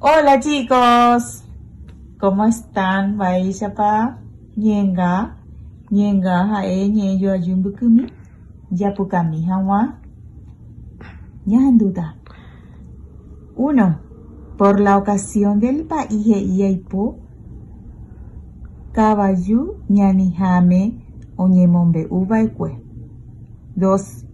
Hola chicos, ¿cómo están? Vaishapa, Ñenga, Ñenga, Hae, Ñeyo, Ayumbukumi, Yapukami, Hawa, Ñanduda. 1. Por la ocasión del país Iaipo, Caballu, Ñanijame, Oñemombe, Ubaikue. 2.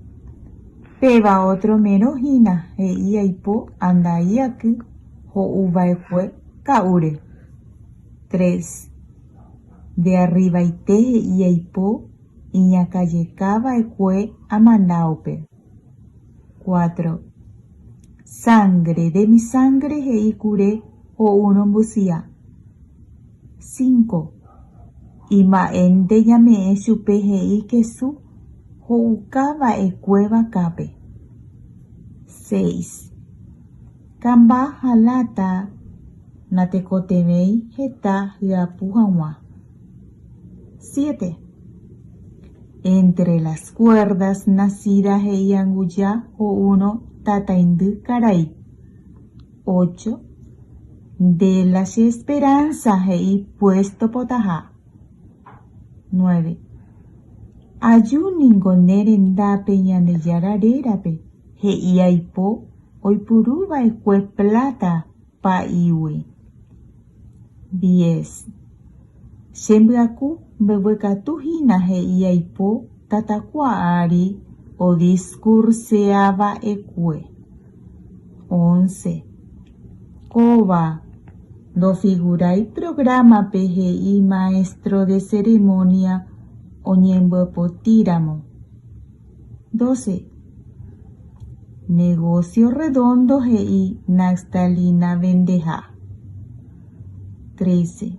Peba otro menos hina, Iaipo, Andaiaku, Ho Ubaikue, Kaure. 3. De arriba iteje Iaipo, Iñacayecaba Ecue, Amanaope. 4. Sangre de mi sangre Heikure, Ho Unombusia. 5. Imaen de Yame Chupe Heikesu, Ho Ukaba Ecue Bacape. 6. Kamba Halata, Natecotemei Heta Hiapujawa. 7. Entre las cuerdas nacidas Heianguya o uno Tataindu Caray. 8. De las esperanzas Hei puesto Potaja. 9. Ayuningoneren peñane yararerape Heiaipo Oipuruba Ecue plata pa iwi. 10. Shembraku bebuekatuhina Heiaipo tatakuaari o discurseaba Ecue. 11. Koba do figurai programa PGI maestro de ceremonia Oñembuepotíramo. 12. Negocio redondo Hei Naxtalina Vendeja. 13.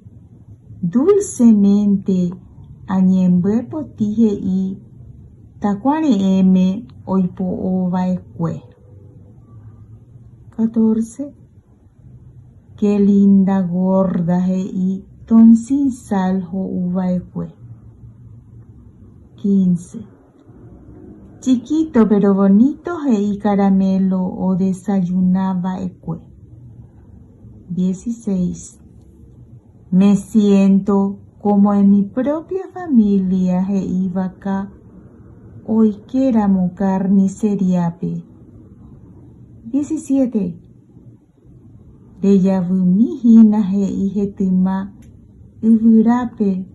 Dulcemente Añembuepoti Hei Tacuane M Oipo Ova Ecue. 14. Qué linda gorda Hei Ton sin sal Ho Uva Ecue. 15. Chiquito pero bonito Hei caramelo o desayunaba Ecue. 16. Me siento como en mi propia familia Hei vaca hoy quéramo carniceriape. 17. Deyavumihina Hei hetima uvurape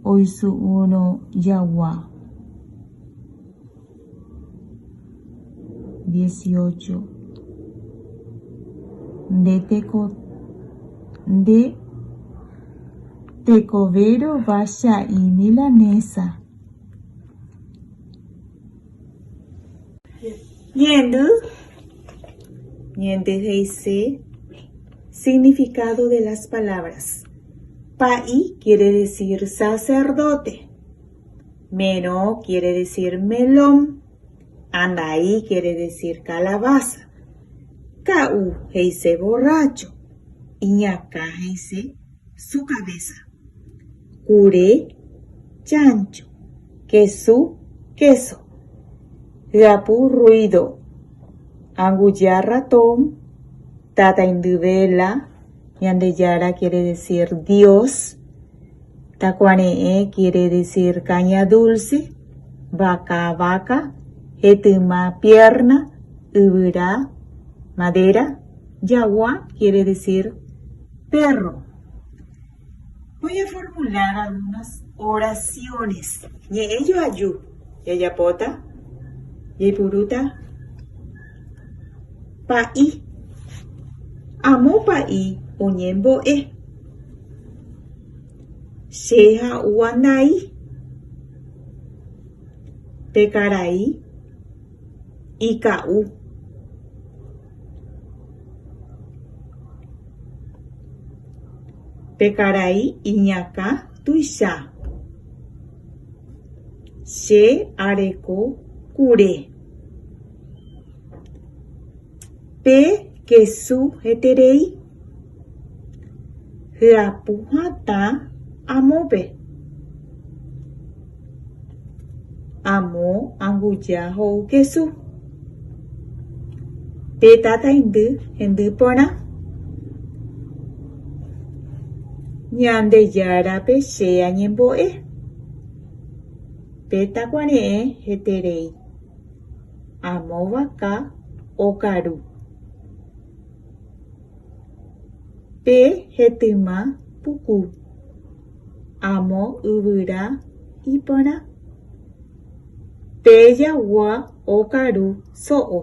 hoy su uno yawa. 18. De Tecovero vaya y milanesa. Ñendu Heise. Significado de las palabras. Pai quiere decir sacerdote. Meno quiere decir melón. Andai quiere decir calabaza. Kau heise borracho. Iñaka heise su cabeza. Cure, chancho. Quesu, queso. Rapu, ruido. Anguya, ratón. Tata induvela. Yandeyara quiere decir Dios. Tacuanee quiere decir caña dulce. Vaca, vaca. Etuma, pierna. Ubura, madera. Yagua quiere decir perro. Voy a formular algunas oraciones. Ñeyo ayu. Yayapota. Yepuruta. Pai. Amo pai. Oñembo e. Sheha uandai. Pecarai. Ikau. Pecarai iñaka tuisha. She areko kure. Pe kesu heterei. Hyapuhata amope. Amo anguya hou kesu. Petata hindu pona. ñandejáraape che añembo'e. Pe takuare'ẽ heterei. Amo vaka okaru. Pe hetýma puku. Amo yvyra iporã. Pe jagua okaru so'o.